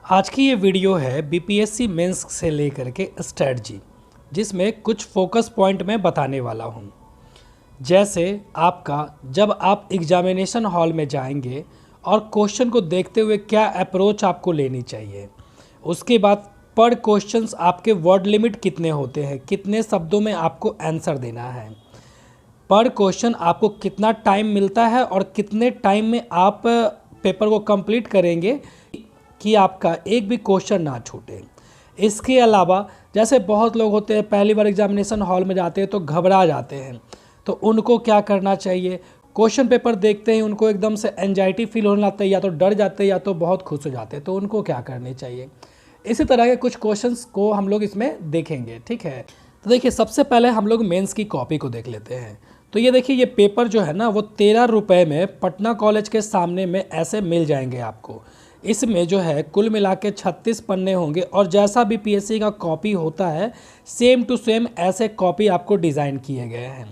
आज की ये वीडियो है बीपीएससी मेंस से लेकर के स्ट्रेटजी, जिसमें कुछ फोकस पॉइंट मैं बताने वाला हूँ। जैसे आपका जब आप एग्जामिनेशन हॉल में जाएंगे और क्वेश्चन को देखते हुए क्या अप्रोच आपको लेनी चाहिए, उसके बाद पर क्वेश्चंस आपके वर्ड लिमिट कितने होते हैं, कितने शब्दों में आपको आंसर देना है, पर क्वेश्चन आपको कितना टाइम मिलता है और कितने टाइम में आप पेपर को कंप्लीट करेंगे कि आपका एक भी क्वेश्चन ना छूटे। इसके अलावा जैसे बहुत लोग होते हैं पहली बार एग्जामिनेशन हॉल में जाते हैं तो घबरा जाते हैं, तो उनको क्या करना चाहिए, क्वेश्चन पेपर देखते हैं उनको एकदम से एंजाइटी फील होने लगता है, या तो डर जाते हैं या तो बहुत खुश हो जाते हैं, तो उनको क्या करनी चाहिए। इसी तरह के कुछ क्वेश्चंस को हम लोग इसमें देखेंगे। ठीक है, तो देखिए सबसे पहले हम लोग मेंस की कॉपी को देख लेते हैं। तो ये देखिए, ये पेपर जो है ना वो 13 रुपये में पटना कॉलेज के सामने में ऐसे मिल जाएंगे आपको। इसमें जो है कुल मिला के 36 पन्ने होंगे और जैसा भी पीएससी का कॉपी होता है सेम टू सेम ऐसे कॉपी आपको डिज़ाइन किए गए हैं।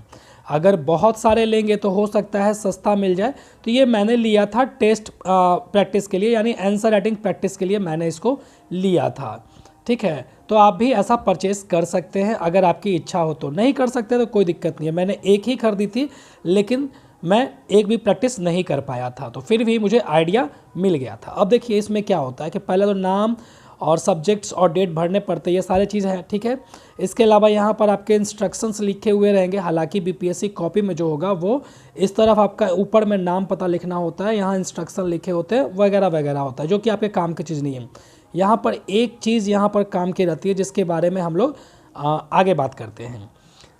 अगर बहुत सारे लेंगे तो हो सकता है सस्ता मिल जाए, तो ये मैंने लिया था टेस्ट प्रैक्टिस के लिए, यानी आंसर राइटिंग प्रैक्टिस के लिए मैंने इसको लिया था। ठीक है, तो आप भी ऐसा परचेस कर सकते हैं अगर आपकी इच्छा हो तो। नहीं कर सकते तो कोई दिक्कत नहीं है, मैंने एक ही खरीदी थी लेकिन मैं एक भी प्रैक्टिस नहीं कर पाया था, तो फिर भी मुझे आइडिया मिल गया था। अब देखिए इसमें क्या होता है कि पहले तो नाम और सब्जेक्ट्स और डेट भरने पड़ते हैं, ये सारी चीज़ हैं। ठीक है, इसके अलावा यहाँ पर आपके इंस्ट्रक्शंस लिखे हुए रहेंगे। हालांकि बीपीएससी कॉपी में जो होगा वो इस तरफ आपका ऊपर में नाम पता लिखना होता है, यहाँ इंस्ट्रक्शन लिखे होते हैं वगैरह वगैरह होता है, जो कि आपके काम की चीज़ नहीं है। यहाँ पर एक चीज़ यहाँ पर काम की रहती है जिसके बारे में हम लोग आगे बात करते हैं।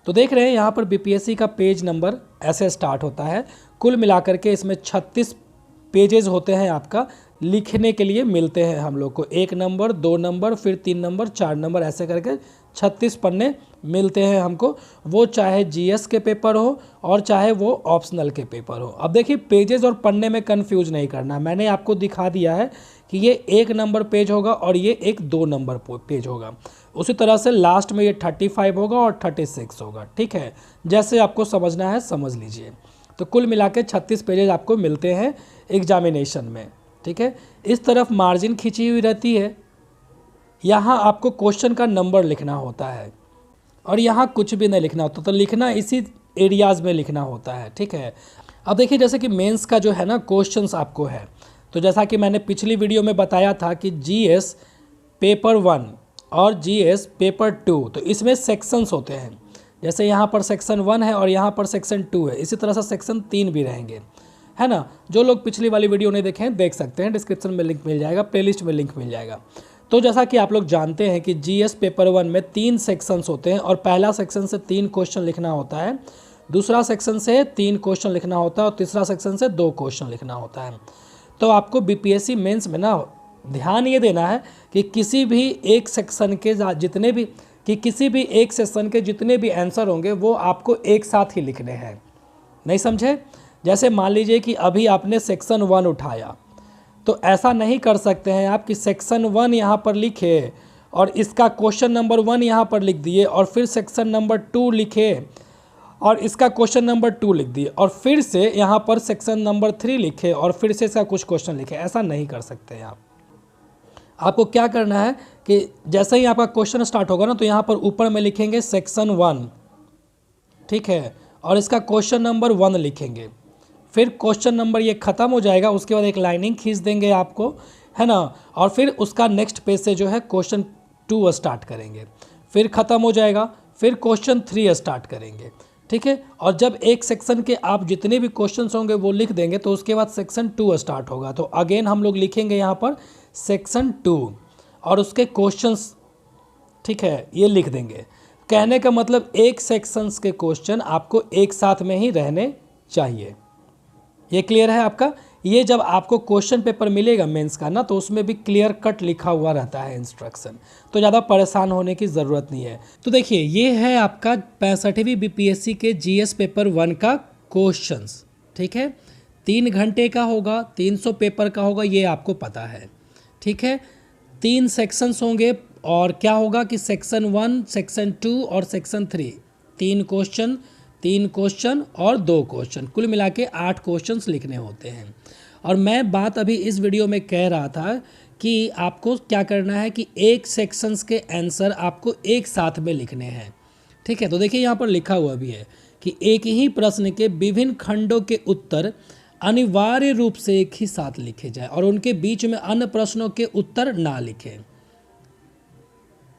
तो देख रहे हैं यहाँ पर बीपीएससी का पेज नंबर ऐसे स्टार्ट होता है। कुल मिलाकर के इसमें 36 पेजेस होते हैं, आपका लिखने के लिए मिलते हैं हम लोग को। 1 नंबर, 2 नंबर, फिर 3 नंबर, 4 नंबर, ऐसे करके 36 पन्ने मिलते हैं हमको, वो चाहे जीएस के पेपर हो और चाहे वो ऑप्शनल के पेपर हो। अब देखिए पेजेस और पन्ने में कंफ्यूज नहीं करना, मैंने आपको दिखा दिया है कि ये 1 नंबर पेज होगा और ये एक 2 नंबर पेज होगा। उसी तरह से लास्ट में ये 35 होगा और 36 होगा। ठीक है, जैसे आपको समझना है समझ लीजिए। तो कुल मिला के 36 पेजेस आपको मिलते हैं एग्जामिनेशन में। ठीक है, इस तरफ मार्जिन खींची हुई रहती है, यहाँ आपको क्वेश्चन का नंबर लिखना होता है और यहाँ कुछ भी नहीं लिखना होता, तो लिखना इसी एरियाज़ में लिखना होता है। ठीक है, अब देखिए जैसे कि मेंस का जो है ना क्वेश्चंस आपको है, तो जैसा कि मैंने पिछली वीडियो में बताया था कि जीएस पेपर 1 और जीएस पेपर 2, तो इसमें सेक्शंस होते हैं। जैसे यहाँ पर सेक्शन 1 है और यहाँ पर सेक्शन 2 है, इसी तरह से सेक्शन 3 भी रहेंगे, है ना। जो लोग पिछली वाली वीडियो नहीं देखे हैं देख सकते हैं, डिस्क्रिप्शन में लिंक मिल जाएगा, प्लेलिस्ट में लिंक मिल जाएगा। तो जैसा कि आप लोग जानते हैं कि जीएस पेपर 1 में 3 सेक्शंस होते हैं और पहला सेक्शन से 3 क्वेश्चन लिखना होता है, दूसरा सेक्शन से 3 क्वेश्चन लिखना होता है और तीसरा सेक्शन से 2 क्वेश्चन लिखना होता है। तो आपको बीपीएससी मेंस में ना ध्यान ये देना है कि किसी भी एक सेक्शन के जितने भी किसी भी एक सेक्शन के जितने भी आंसर होंगे वो आपको एक साथ ही लिखने हैं। नहीं समझे? जैसे मान लीजिए कि अभी आपने सेक्शन 1 उठाया, तो ऐसा नहीं कर सकते हैं आप कि सेक्शन 1 यहाँ पर लिखे और इसका क्वेश्चन नंबर 1 यहाँ पर लिख दिए और फिर सेक्शन नंबर 2 लिखे और इसका क्वेश्चन नंबर 2 लिख दिए और फिर से यहाँ पर सेक्शन नंबर 3 लिखे और फिर से इसका कुछ क्वेश्चन लिखे। ऐसा नहीं कर सकते हैं आप। आपको क्या करना है कि जैसे ही आपका क्वेश्चन स्टार्ट होगा ना, तो यहाँ पर ऊपर में लिखेंगे सेक्शन 1, ठीक है, और इसका क्वेश्चन नंबर 1 लिखेंगे। फिर क्वेश्चन नंबर ये ख़त्म हो जाएगा, उसके बाद एक लाइनिंग खींच देंगे आपको, है ना, और फिर उसका नेक्स्ट पेज से जो है क्वेश्चन 2 स्टार्ट करेंगे, फिर ख़त्म हो जाएगा, फिर क्वेश्चन 3 स्टार्ट करेंगे। ठीक है, और जब एक सेक्शन के आप जितने भी क्वेश्चंस होंगे वो लिख देंगे तो उसके बाद सेक्शन 2 स्टार्ट होगा। तो अगेन हम लोग लिखेंगे यहाँ पर सेक्शन 2 और उसके क्वेश्चंस, ठीक है, ये लिख देंगे। कहने का मतलब एक सेक्शंस के क्वेश्चन आपको एक साथ में ही रहने चाहिए। ये क्लियर है आपका? ये जब आपको क्वेश्चन पेपर मिलेगा मेंस का ना, तो उसमें भी क्लियर कट लिखा हुआ रहता है इंस्ट्रक्शन, तो ज़्यादा परेशान होने की ज़रूरत नहीं है। तो देखिए ये है आपका 65वीं बीपीएससी के जीएस पेपर 1 का क्वेश्चंस। ठीक है, 3 घंटे का होगा, 300 पेपर का होगा, ये आपको पता है। ठीक है, 3 सेक्शंस होंगे और क्या होगा कि सेक्शन 1, सेक्शन 2 और सेक्शन 3, 3 क्वेश्चन और 2 क्वेश्चन, कुल मिला के 8 क्वेश्चंस लिखने होते हैं। और मैं बात अभी इस वीडियो में कह रहा था कि आपको क्या करना है कि एक सेक्शंस के आंसर आपको एक साथ में लिखने हैं। ठीक है, तो देखिए यहाँ पर लिखा हुआ भी है कि एक ही प्रश्न के विभिन्न खंडों के उत्तर अनिवार्य रूप से एक ही साथ लिखे जाए और उनके बीच में अन्य प्रश्नों के उत्तर ना लिखें।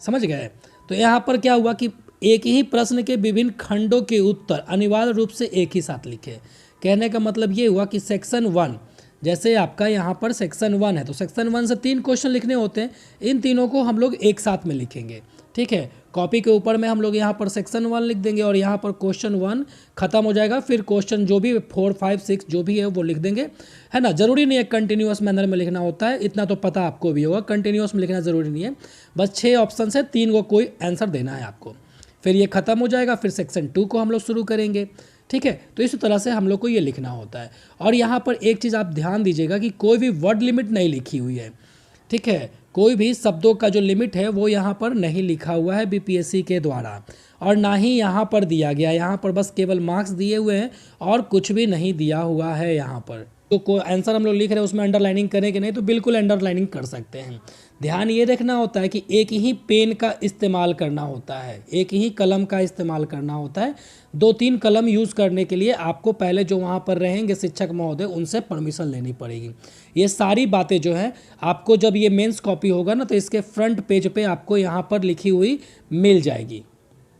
समझ गए? तो यहाँ पर क्या हुआ कि एक ही प्रश्न के विभिन्न खंडों के उत्तर अनिवार्य रूप से एक ही साथ लिखे। कहने का मतलब ये हुआ कि सेक्शन 1, जैसे आपका यहाँ पर सेक्शन 1 है तो सेक्शन 1 से 3 क्वेश्चन लिखने होते हैं, इन तीनों को हम लोग एक साथ में लिखेंगे। ठीक है, कॉपी के ऊपर में हम लोग यहाँ पर सेक्शन 1 लिख देंगे और यहाँ पर क्वेश्चन 1 खत्म हो जाएगा, फिर क्वेश्चन जो भी 4, 5, 6 जो भी है वो लिख देंगे, है ना। जरूरी नहीं है कंटिन्यूअस मैनर में लिखना होता है, इतना तो पता आपको भी होगा, कंटिन्यूअस में लिखना जरूरी नहीं है। बस 6 ऑप्शन से 3 को कोई आंसर देना है आपको, फिर ये खत्म हो जाएगा, फिर सेक्शन 2 को हम लोग शुरू करेंगे। ठीक है, तो इसी तरह से हम लोग को ये लिखना होता है। और यहाँ पर एक चीज़ आप ध्यान दीजिएगा कि कोई भी वर्ड लिमिट नहीं लिखी हुई है। ठीक है, कोई भी शब्दों का जो लिमिट है वो यहाँ पर नहीं लिखा हुआ है बीपीएससी के द्वारा, और ना ही यहाँ पर दिया गया। यहाँ पर बस केवल मार्क्स दिए हुए हैं और कुछ भी नहीं दिया हुआ है। यहाँ पर तो कोई आंसर हम लोग लिख रहे हैं उसमें अंडरलाइनिंग करें कि नहीं, तो बिल्कुल अंडरलाइनिंग कर सकते हैं। ध्यान ये रखना होता है कि एक ही पेन का इस्तेमाल करना होता है, एक ही कलम का इस्तेमाल करना होता है। 2-3 कलम यूज़ करने के लिए आपको पहले जो वहाँ पर रहेंगे शिक्षक महोदय उनसे परमिशन लेनी पड़ेगी। ये सारी बातें जो है आपको जब ये मेंस कॉपी होगा ना तो इसके फ्रंट पेज पे आपको यहाँ पर लिखी हुई मिल जाएगी।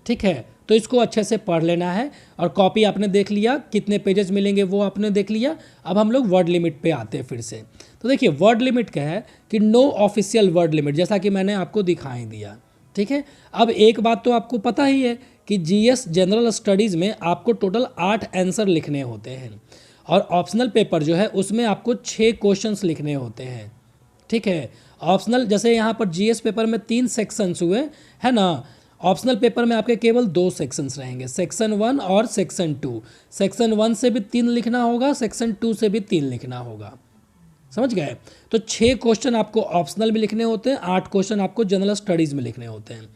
ठीक है, तो इसको अच्छे से पढ़ लेना है। और कॉपी आपने देख लिया, कितने पेजेस मिलेंगे वो आपने देख लिया। अब हम लोग वर्ड लिमिट पे आते हैं फिर से। तो देखिए वर्ड लिमिट क्या है कि नो ऑफिशियल वर्ड लिमिट, जैसा कि मैंने आपको दिखाई दिया। ठीक है, अब एक बात तो आपको पता ही है कि जीएस जनरल स्टडीज़ में आपको टोटल 8 आंसर लिखने होते हैं और ऑप्शनल पेपर जो है उसमें आपको 6 क्वेश्चंस लिखने होते हैं। ठीक है, ऑप्शनल जैसे यहाँ पर जीएस पेपर में 3 सेक्शंस हुए, है ना। ऑप्शनल पेपर में आपके केवल 2 सेक्शंस रहेंगे, सेक्शन 1 और सेक्शन 2। सेक्शन 1 से भी 3 लिखना होगा, सेक्शन 2 से भी 3 लिखना होगा। समझ गए? तो 6 क्वेश्चन आपको ऑप्शनल में लिखने होते हैं, 8 क्वेश्चन आपको जनरल स्टडीज़ में लिखने होते हैं।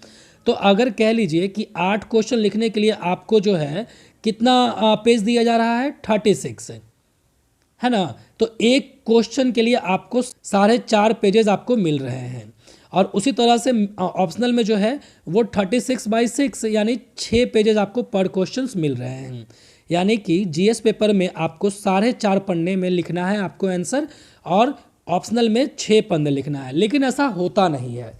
तो अगर कह लीजिए कि 8 क्वेश्चन लिखने के लिए आपको जो है कितना पेज दिया जा रहा है, 36 है ना। तो एक क्वेश्चन के लिए आपको 4.5 पेजेस आपको मिल रहे हैं। और उसी तरह से ऑप्शनल में जो है वो 36/6 यानी 6 पेजेस आपको पर क्वेश्चन मिल रहे हैं। यानी कि जीएस पेपर में आपको 4.5 पन्ने में लिखना है आपको आंसर, और ऑप्शनल में 6 पन्ने लिखना है। लेकिन ऐसा होता नहीं है।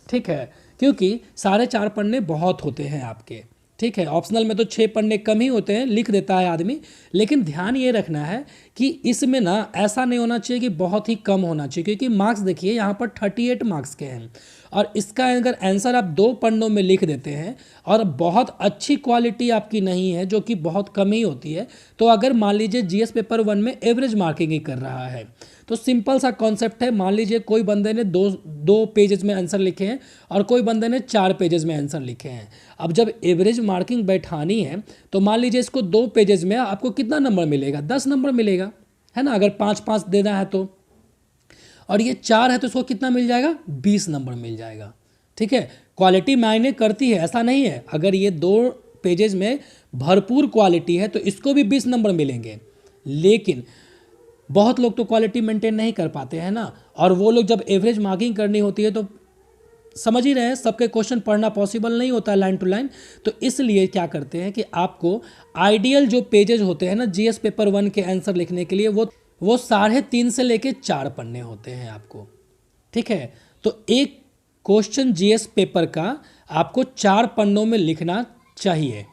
ठीक है, क्योंकि 4.5 पन्ने बहुत होते हैं आपके। ठीक है, ऑप्शनल में तो 6 पन्ने कम ही होते हैं, लिख देता है आदमी। लेकिन ध्यान ये रखना है कि इसमें ना ऐसा नहीं होना चाहिए कि बहुत ही कम होना चाहिए, क्योंकि मार्क्स देखिए यहाँ पर 38 मार्क्स के हैं और इसका अगर आंसर आप 2 पन्नों में लिख देते हैं और बहुत अच्छी क्वालिटी आपकी नहीं है, जो कि बहुत कम ही होती है, तो अगर मान लीजिए जीएस पेपर 1 में एवरेज मार्किंग ही कर रहा है, तो सिंपल सा कॉन्सेप्ट है। मान लीजिए कोई बंदे ने दो पेजेस में आंसर लिखे हैं और कोई बंदे ने 4 पेजेस में आंसर लिखे हैं। अब जब एवरेज मार्किंग बैठानी है तो मान लीजिए इसको 2 पेजेस में आपको कितना नंबर मिलेगा, 10 नंबर मिलेगा, है ना। अगर 5-5 देना है तो, और ये 4 है तो इसको कितना मिल जाएगा, 20 नंबर मिल जाएगा। ठीक है, क्वालिटी मायने करती है, ऐसा नहीं है। अगर ये 2 पेजेस में भरपूर क्वालिटी है तो इसको भी 20 नंबर मिलेंगे। लेकिन बहुत लोग तो क्वालिटी मेंटेन नहीं कर पाते हैं ना, और वो लोग जब एवरेज मार्किंग करनी होती है तो समझ ही रहे हैं, सबके क्वेश्चन पढ़ना पॉसिबल नहीं होता लाइन टू लाइन। तो इसलिए क्या करते हैं कि आपको आइडियल जो पेजेस होते हैं ना जीएस पेपर 1 के आंसर लिखने के लिए वो 3.5 से लेके 4 पन्ने होते हैं आपको। ठीक है, तो एक क्वेश्चन जीएस पेपर का आपको 4 पन्नों में लिखना चाहिए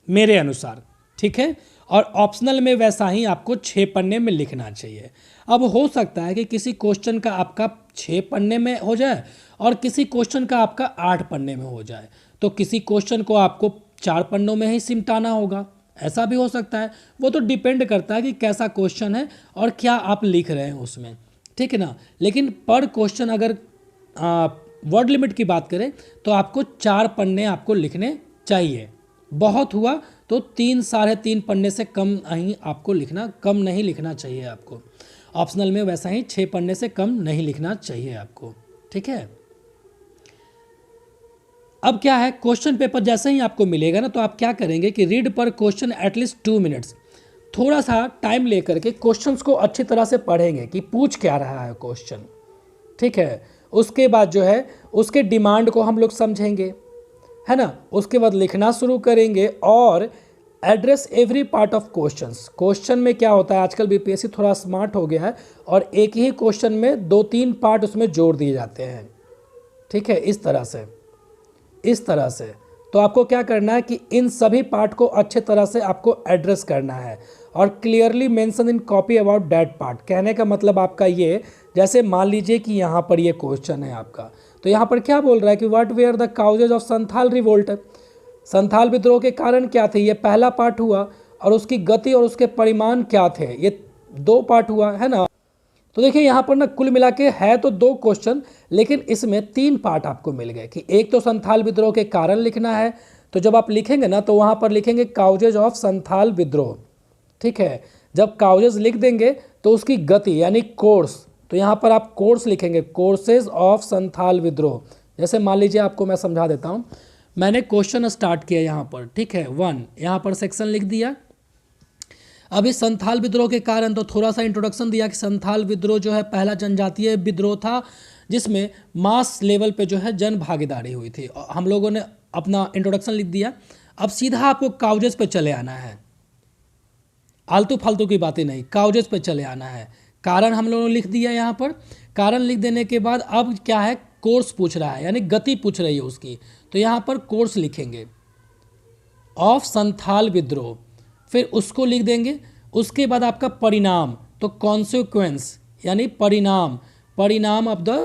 मेरे अनुसार। ठीक है, और ऑप्शनल में वैसा ही आपको 6 पन्ने में लिखना चाहिए। अब हो सकता है कि किसी क्वेश्चन का आपका 6 पन्ने में हो जाए और किसी क्वेश्चन का आपका 8 पन्ने में हो जाए, तो किसी क्वेश्चन को आपको 4 पन्नों में ही सिमटाना होगा, ऐसा भी हो सकता है। वो तो डिपेंड करता है कि कैसा क्वेश्चन है और क्या आप लिख रहे हैं उसमें। ठीक है ना। लेकिन पर क्वेश्चन अगर वर्ड लिमिट की बात करें तो आपको 4 पन्ने आपको लिखने चाहिए। बहुत हुआ तो 3-3.5 पन्ने से कम ही आपको लिखना, कम नहीं लिखना चाहिए आपको। ऑप्शनल में वैसा ही 6 पन्ने से कम नहीं लिखना चाहिए आपको। ठीक है, अब क्या है, क्वेश्चन पेपर जैसे ही आपको मिलेगा ना तो आप क्या करेंगे कि रीड पर क्वेश्चन एटलीस्ट 2 मिनट्स, थोड़ा सा टाइम लेकर के क्वेश्चंस को अच्छी तरह से पढ़ेंगे कि पूछ क्या रहा है क्वेश्चन। ठीक है। उसके बाद जो है उसके डिमांड को हम लोग समझेंगे, है ना। उसके बाद लिखना शुरू करेंगे और address every part of questions. Question में क्या होता है, आजकल बीपीएससी थोड़ा स्मार्ट हो गया है और एक ही क्वेश्चन में 2-3 पार्ट उसमें जोड़ दिए जाते हैं, ठीक है। इस तरह से तो आपको क्या करना है कि इन सभी पार्ट को अच्छे तरह से आपको एड्रेस करना है और clearly mention in copy about that part. कहने का मतलब आपका ये, जैसे मान लीजिए कि यहाँ पर ये क्वेश्चन है आपका, तो यहाँ पर क्या बोल रहा है कि what were the causes of Santhal revolt. Santhal विद्रोह के कारण क्या थे, ये पहला पार्ट हुआ, और उसकी गति और उसके परिमाण क्या थे, ये 2 पार्ट हुआ, है ना। तो देखिए यहाँ पर ना कुल मिला के है तो 2 क्वेश्चन, लेकिन इसमें 3 पार्ट आपको मिल गए कि एक तो संथाल विद्रोह के कारण लिखना है, तो जब आप लिखेंगे ना तो वहाँ पर लिखेंगे काउजेज ऑफ संथाल विद्रोह, ठीक है। जब काउजेज लिख देंगे तो उसकी गति यानी कोर्स, तो यहाँ पर आप कोर्स लिखेंगे, कोर्सेज ऑफ संथाल विद्रोह। जैसे मान लीजिए आपको मैं समझा देता हूँ, मैंने क्वेश्चन स्टार्ट किया यहाँ पर, ठीक है, 1, यहाँ पर सेक्शन लिख दिया। अब इस संथाल विद्रोह के कारण तो थोड़ा सा इंट्रोडक्शन दिया कि संथाल विद्रोह जो है पहला जनजातीय विद्रोह था जिसमें मास लेवल पे जो है जन भागीदारी हुई थी। हम लोगों ने अपना इंट्रोडक्शन लिख दिया। अब सीधा आपको काउजेस पे चले आना है, आलतू फालतू की बातें नहीं, काउजेस पे चले आना है। कारण हम लोगों ने लिख दिया यहाँ पर। कारण लिख देने के बाद अब क्या है, कोर्स पूछ रहा है यानी गति पूछ रही है उसकी, तो यहाँ पर कोर्स लिखेंगे ऑफ संथाल विद्रोह, फिर उसको लिख देंगे। उसके बाद आपका परिणाम, तो कॉन्सिक्वेंस यानी परिणाम ऑफ द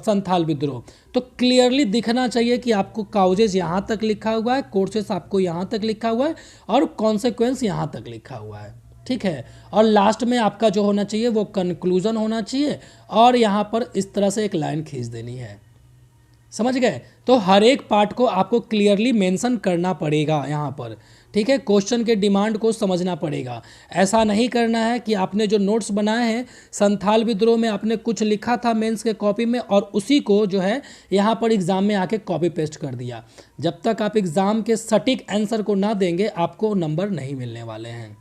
संथाल विद्रोह। तो क्लियरली दिखना चाहिए कि आपको काउजेज यहाँ तक लिखा हुआ है, कोर्सेस आपको यहाँ तक लिखा हुआ है और कॉन्सिक्वेंस यहाँ तक लिखा हुआ है, ठीक है। और लास्ट में आपका जो होना चाहिए वो कंक्लूजन होना चाहिए और यहाँ पर इस तरह से एक लाइन खींच देनी है, समझ गए। तो हर एक पार्ट को आपको क्लियरली मेंशन करना पड़ेगा यहाँ पर, ठीक है। क्वेश्चन के डिमांड को समझना पड़ेगा। ऐसा नहीं करना है कि आपने जो नोट्स बनाए हैं संथाल विद्रोह में आपने कुछ लिखा था मेंस के कॉपी में और उसी को जो है यहाँ पर एग्ज़ाम में आके कॉपी पेस्ट कर दिया। जब तक आप एग्ज़ाम के सटीक आंसर को ना देंगे आपको नंबर नहीं मिलने वाले हैं,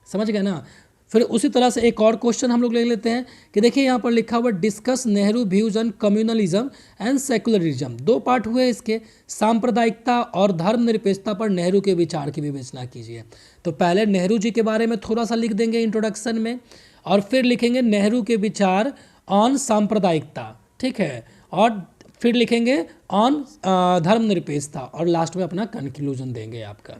समझ गए ना। फिर उसी तरह से एक और क्वेश्चन हम लोग ले लेते हैं कि देखिए यहाँ पर लिखा हुआ discuss Nehru views on communalism and secularism. 2 part हुए इसके, सांप्रदायिकता और धर्मनिरपेक्षता पर नेहरू के विचार की विवेचना कीजिए। तो पहले नेहरू जी के बारे में थोड़ा सा लिख देंगे इंट्रोडक्शन में और फिर लिखेंगे नेहरू के विचार ऑन सांप्रदायिकता, ठीक है, और फिर लिखेंगे ऑन धर्मनिरपेक्षता और लास्ट में अपना कंक्लूजन देंगे आपका।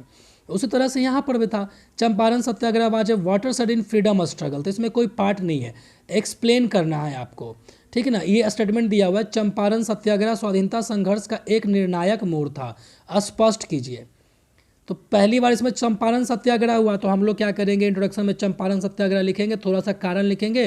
उसी तरह से यहाँ पर भी था Champaran Satyagraha was a watershed in freedom struggle. तो इसमें कोई पार्ट नहीं है, एक्सप्लेन करना है आपको, ठीक है ना। ये स्टेटमेंट दिया हुआ है चंपारण सत्याग्रह स्वाधीनता संघर्ष का एक निर्णायक मोड़ था, स्पष्ट कीजिए। तो पहली बार इसमें चंपारण सत्याग्रह हुआ तो हम लोग क्या करेंगे, इंट्रोडक्शन में चंपारण सत्याग्रह लिखेंगे, थोड़ा सा कारण लिखेंगे,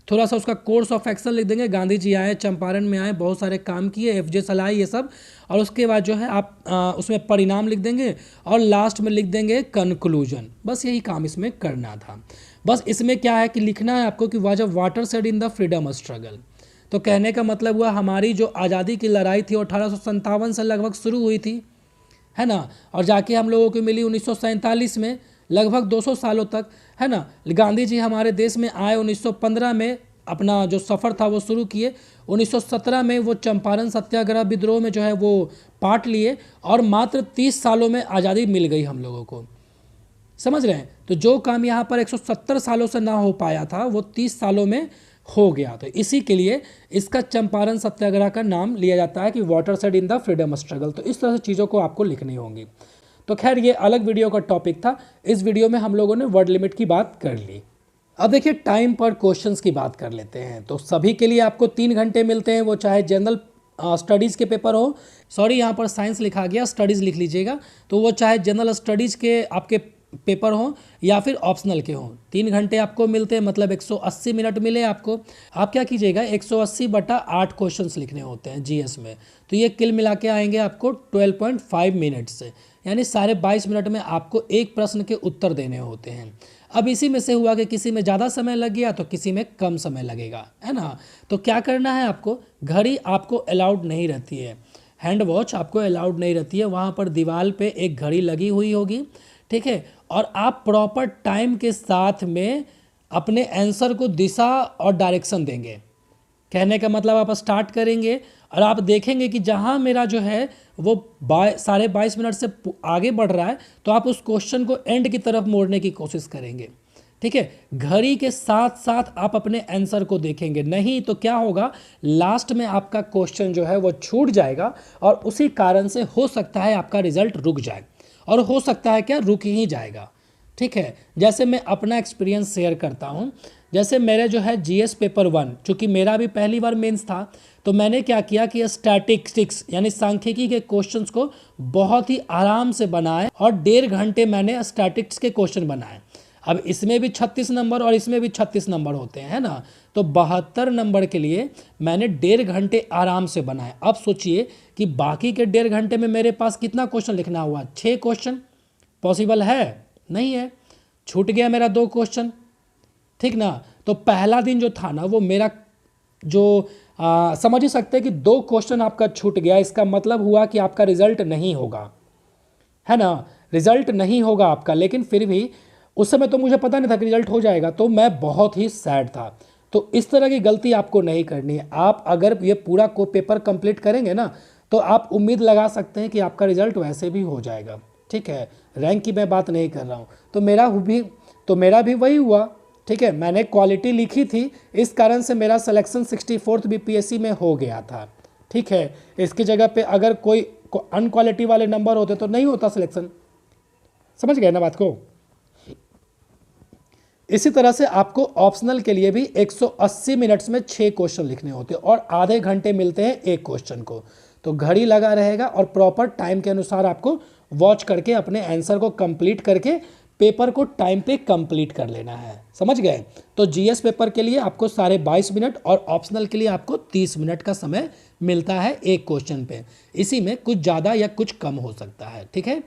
थोड़ा सा उसका कोर्स ऑफ एक्शन लिख देंगे। गांधी जी आए, चंपारण में आए, बहुत सारे काम किए, FJ सलाई ये सब, और उसके बाद जो है आप उसमें परिणाम लिख देंगे और लास्ट में लिख देंगे कंक्लूजन। बस यही काम इसमें करना था। बस इसमें क्या है कि लिखना है आपको कि was a watershed in the freedom struggle. तो कहने का मतलब हुआ हमारी जो आज़ादी की लड़ाई थी 1857 से लगभग शुरू हुई थी, है ना, और जाके हम लोगों को मिली 1947 में, लगभग 200 सालों तक, है ना। गांधी जी हमारे देश में आए 1915 में, अपना जो सफ़र था वो शुरू किए। 1917 में वो चंपारण सत्याग्रह विद्रोह में जो है वो पार्ट लिए और मात्र 30 सालों में आज़ादी मिल गई हम लोगों को, समझ रहे हैं। तो जो काम यहाँ पर 170 सालों से ना हो पाया था वो 30 सालों में हो गया। तो इसी के लिए इसका चंपारण सत्याग्रह का नाम लिया जाता है कि watershed in the freedom struggle. तो इस तरह से चीज़ों को आपको लिखनी होंगी। तो खैर ये अलग वीडियो का टॉपिक था, इस वीडियो में हम लोगों ने वर्ड लिमिट की बात कर ली। अब देखिए टाइम पर क्वेश्चंस की बात कर लेते हैं। तो सभी के लिए आपको 3 घंटे मिलते हैं, वो चाहे जनरल स्टडीज़ के पेपर हो, सॉरी यहाँ पर साइंस लिखा गया, स्टडीज़ लिख लीजिएगा, तो वो चाहे जनरल स्टडीज़ के आपके पेपर हो या फिर ऑप्शनल के हों, 3 घंटे आपको मिलते हैं, मतलब 180 मिनट मिले आपको। आप क्या कीजिएगा 180/8 क्वेश्चंस लिखने होते हैं जीएस में, तो ये किल मिला के आएंगे आपको 12.5 मिनट से, यानी 22.5 मिनट में आपको एक प्रश्न के उत्तर देने होते हैं। अब इसी में से हुआ कि किसी में ज़्यादा समय लग गया तो किसी में कम समय लगेगा, है ना। तो क्या करना है आपको, घड़ी आपको अलाउड नहीं रहती है, हैंड वॉच आपको अलाउड नहीं रहती है, वहाँ पर दीवार पे एक घड़ी लगी हुई होगी, ठीक है, और आप प्रॉपर टाइम के साथ में अपने आंसर को दिशा और डायरेक्शन देंगे, कहने का मतलब आप स्टार्ट करेंगे और आप देखेंगे कि जहाँ मेरा जो है वो 22.5 मिनट से आगे बढ़ रहा है, तो आप उस क्वेश्चन को एंड की तरफ मोड़ने की कोशिश करेंगे। ठीक है, घड़ी के साथ साथ आप अपने आंसर को देखेंगे, नहीं तो क्या होगा, लास्ट में आपका क्वेश्चन जो है वो छूट जाएगा और उसी कारण से हो सकता है आपका रिजल्ट रुक जाए, और हो सकता है क्या, रुक ही जाएगा। ठीक है, जैसे मैं अपना एक्सपीरियंस शेयर करता हूँ। जैसे मेरे जो है जीएस पेपर 1, चूँकि मेरा भी पहली बार मेंस था, तो मैंने क्या किया कि स्टैटिस्टिक्स यानी सांख्यिकी के क्वेश्चंस को बहुत ही आराम से बनाए और 1.5 घंटे मैंने स्टैटिस्टिक्स के क्वेश्चन बनाए। अब इसमें भी 36 नंबर और इसमें भी 36 नंबर होते हैं, है ना, तो 72 नंबर के लिए मैंने 1.5 घंटे आराम से बनाए। अब सोचिए कि बाकी के 1.5 घंटे में मेरे पास कितना क्वेश्चन लिखना हुआ, 6 क्वेश्चन। पॉसिबल है? नहीं है, छूट गया मेरा 2 क्वेश्चन। ठीक ना, तो पहला दिन जो था ना वो मेरा जो समझ ही सकते हैं कि 2 क्वेश्चन आपका छूट गया, इसका मतलब हुआ कि आपका रिजल्ट नहीं होगा, है ना, रिजल्ट नहीं होगा आपका। लेकिन फिर भी उस समय तो मुझे पता नहीं था कि रिजल्ट हो जाएगा, तो मैं बहुत ही सैड था। तो इस तरह की गलती आपको नहीं करनी है। आप अगर ये पूरा को पेपर कंप्लीट करेंगे ना, तो आप उम्मीद लगा सकते हैं कि आपका रिजल्ट वैसे भी हो जाएगा। ठीक है, रैंक की मैं बात नहीं कर रहा हूँ। तो मेरा भी वही हुआ। ठीक है, मैंने क्वालिटी लिखी थी, इस कारण से मेरा सिलेक्शन 64th बीपीएससी में हो गया था। ठीक है, इसकी जगह पे अगर कोई अनक्वालिटी वाले नंबर होते तो नहीं होता सिलेक्शन। समझ गए ना बात को? इसी तरह से आपको ऑप्शनल के लिए भी 180 मिनट्स में 6 क्वेश्चन लिखने होते हैं और आधे घंटे मिलते हैं एक क्वेश्चन को। तो घड़ी लगा रहेगा और प्रॉपर टाइम के अनुसार आपको वॉच करके अपने आंसर को कंप्लीट करके पेपर को टाइम पे कंप्लीट कर लेना है। समझ गए? तो जीएस पेपर के लिए आपको 22.5 मिनट और ऑप्शनल के लिए आपको 30 मिनट का समय मिलता है एक क्वेश्चन पे। इसी में कुछ ज़्यादा या कुछ कम हो सकता है। ठीक है,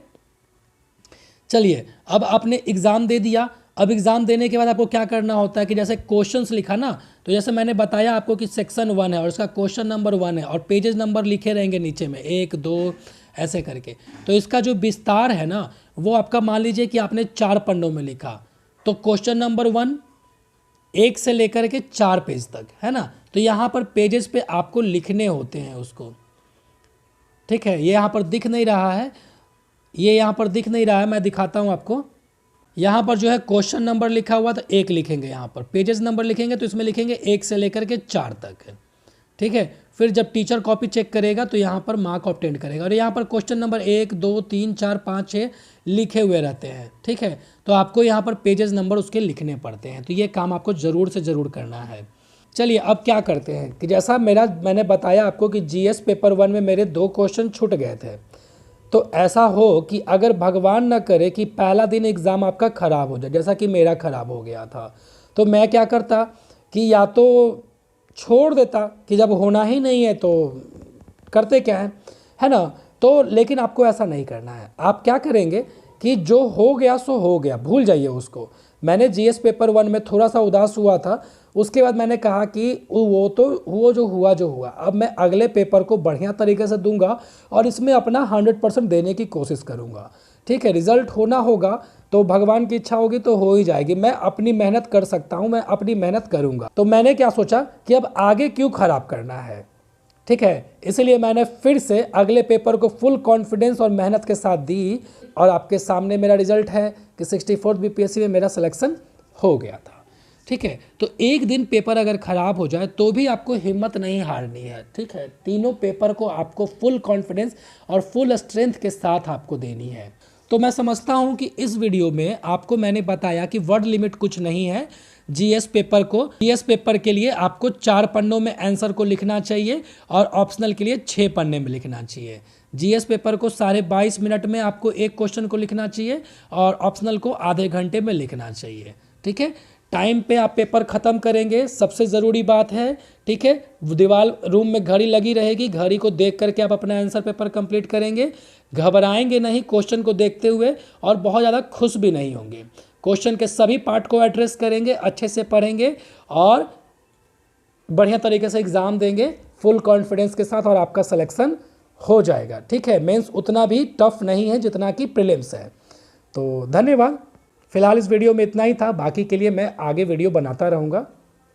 चलिए, अब आपने एग्ज़ाम दे दिया। अब एग्ज़ाम देने के बाद आपको क्या करना होता है कि जैसे क्वेश्चंस लिखा ना, तो जैसे मैंने बताया आपको कि सेक्शन 1 है और उसका क्वेश्चन नंबर 1 है और पेजेस नंबर लिखे रहेंगे नीचे में 1 2 ऐसे करके। तो इसका जो विस्तार है ना, वो आपका मान लीजिए कि आपने 4 पन्नों में लिखा, तो क्वेश्चन नंबर 1 1 से लेकर के 4 पेज तक, है ना। तो यहाँ पर पेजेस पे आपको लिखने होते हैं उसको। ठीक है, ये यहाँ पर दिख नहीं रहा है, ये यहाँ पर दिख नहीं रहा है, मैं दिखाता हूँ आपको। यहाँ पर जो है क्वेश्चन नंबर लिखा हुआ, तो 1 लिखेंगे। यहाँ पर पेजेस नंबर लिखेंगे तो इसमें लिखेंगे 1 से लेकर के 4 तक है। ठीक है, फिर जब टीचर कॉपी चेक करेगा तो यहाँ पर मार्क ऑब्टेन करेगा और यहाँ पर क्वेश्चन नंबर 1 2 3 4 5 6 लिखे हुए रहते हैं। ठीक है, तो आपको यहाँ पर पेजेस नंबर उसके लिखने पड़ते हैं। तो ये काम आपको ज़रूर से ज़रूर करना है। चलिए, अब क्या करते हैं कि जैसा मैंने बताया आपको कि जीएस पेपर 1 में मेरे 2 क्वेश्चन छूट गए थे। तो ऐसा हो कि अगर भगवान ना करे कि पहला दिन एग्ज़ाम आपका ख़राब हो जाए, जैसा कि मेरा ख़राब हो गया था, तो मैं क्या करता कि या तो छोड़ देता कि जब होना ही नहीं है तो करते क्या है ना। तो लेकिन आपको ऐसा नहीं करना है। आप क्या करेंगे कि जो हो गया सो हो गया, भूल जाइए उसको। मैंने जीएस पेपर 1 में थोड़ा सा उदास हुआ था, उसके बाद मैंने कहा कि वो जो हुआ, अब मैं अगले पेपर को बढ़िया तरीके से दूंगा और इसमें अपना 100% देने की कोशिश करूंगा। ठीक है, रिजल्ट होना होगा तो भगवान की इच्छा होगी तो हो ही जाएगी। मैं अपनी मेहनत कर सकता हूं, मैं अपनी मेहनत करूंगा। तो मैंने क्या सोचा कि अब आगे क्यों खराब करना है। ठीक है, इसलिए मैंने फिर से अगले पेपर को फुल कॉन्फिडेंस और मेहनत के साथ दी और आपके सामने मेरा रिजल्ट है कि 64th बीपीएससी में मेरा सिलेक्शन हो गया था। ठीक है, तो एक दिन पेपर अगर ख़राब हो जाए तो भी आपको हिम्मत नहीं हारनी है। ठीक है, तीनों पेपर को आपको फुल कॉन्फिडेंस और फुल स्ट्रेंथ के साथ आपको देनी है। तो मैं समझता हूं कि इस वीडियो में आपको मैंने बताया कि वर्ड लिमिट कुछ नहीं है। जीएस पेपर के लिए आपको 4 पन्नों में आंसर को लिखना चाहिए और ऑप्शनल के लिए 6 पन्ने में लिखना चाहिए। जीएस पेपर को 22.5 मिनट में आपको एक क्वेश्चन को लिखना चाहिए और ऑप्शनल को आधे घंटे में लिखना चाहिए। ठीक है, टाइम पे आप पेपर ख़त्म करेंगे, सबसे ज़रूरी बात है। ठीक है, दीवार रूम में घड़ी लगी रहेगी, घड़ी को देख करके आप अपना आंसर पेपर कंप्लीट करेंगे। घबराएंगे नहीं क्वेश्चन को देखते हुए और बहुत ज़्यादा खुश भी नहीं होंगे। क्वेश्चन के सभी पार्ट को एड्रेस करेंगे, अच्छे से पढ़ेंगे और बढ़िया तरीके से एग्ज़ाम देंगे फुल कॉन्फिडेंस के साथ और आपका सिलेक्शन हो जाएगा। ठीक है, मेंस उतना भी टफ नहीं है जितना कि प्रीलिम्स है। तो धन्यवाद। फिलहाल इस वीडियो में इतना ही था, बाकी के लिए मैं आगे वीडियो बनाता रहूँगा।